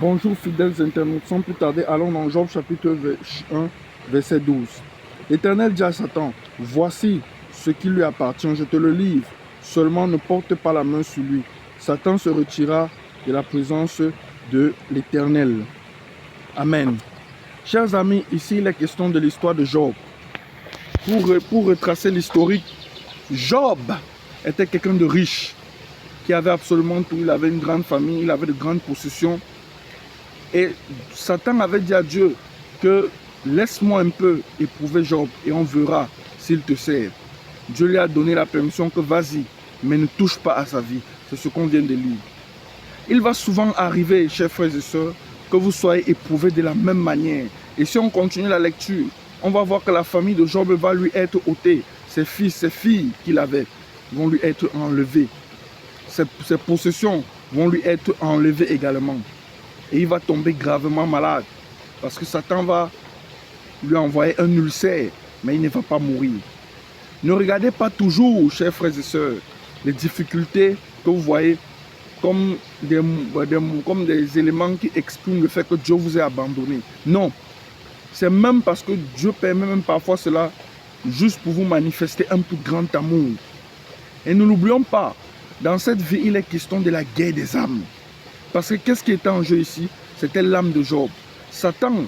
Bonjour fidèles internautes, sans plus tarder, allons dans Job chapitre 1, verset 12. L'Éternel dit à Satan, voici ce qui lui appartient, je te le livre, seulement ne porte pas la main sur lui. Satan se retira de la présence de l'Éternel. Amen. Chers amis, ici il est question de l'histoire de Job. Pour retracer l'historique, Job était quelqu'un de riche, qui avait absolument tout, il avait une grande famille, il avait de grandes possessions. Et Satan avait dit à Dieu que laisse-moi un peu éprouver Job et on verra s'il te sert. Dieu lui a donné la permission que vas-y, mais ne touche pas à sa vie. C'est ce qu'on vient de lire. Il va souvent arriver, chers frères et sœurs, que vous soyez éprouvés de la même manière. Et si on continue la lecture, on va voir que la famille de Job va lui être ôtée. Ses fils, ses filles qu'il avait vont lui être enlevés. Ses possessions vont lui être enlevées également. Et il va tomber gravement malade. Parce que Satan va lui envoyer un ulcère, mais il ne va pas mourir. Ne regardez pas toujours, chers frères et sœurs, les difficultés que vous voyez comme des éléments qui expriment le fait que Dieu vous ait abandonné. Non. C'est même parce que Dieu permet même parfois cela juste pour vous manifester un plus grand amour. Et ne l'oublions pas, dans cette vie, il est question de la guerre des âmes. Parce que qu'est-ce qui était en jeu ici? C'était l'âme de Job. Satan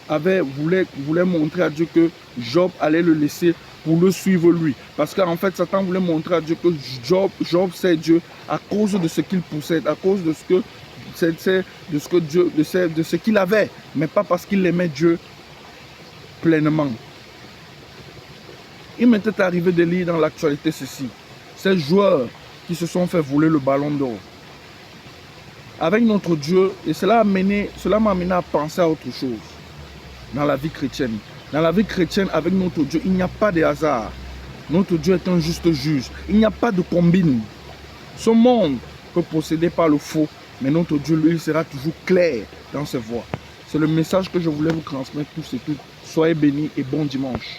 voulait montrer à Dieu que Job allait le laisser pour le suivre lui. Parce qu'en fait, Satan voulait montrer à Dieu que Job sait Dieu à cause de ce qu'il possède, à cause de ce qu'il avait, mais pas parce qu'il aimait Dieu pleinement. Il m'était arrivé de lire dans l'actualité ceci. Ces joueurs qui se sont fait voler le ballon d'or. Avec notre Dieu, et cela m'a amené à penser à autre chose dans la vie chrétienne. Dans la vie chrétienne, avec notre Dieu, il n'y a pas de hasard. Notre Dieu est un juste juge. Il n'y a pas de combine. Ce monde peut posséder par le faux, mais notre Dieu, lui, il sera toujours clair dans ses voies. C'est le message que je voulais vous transmettre tous et toutes. Soyez bénis et bon dimanche.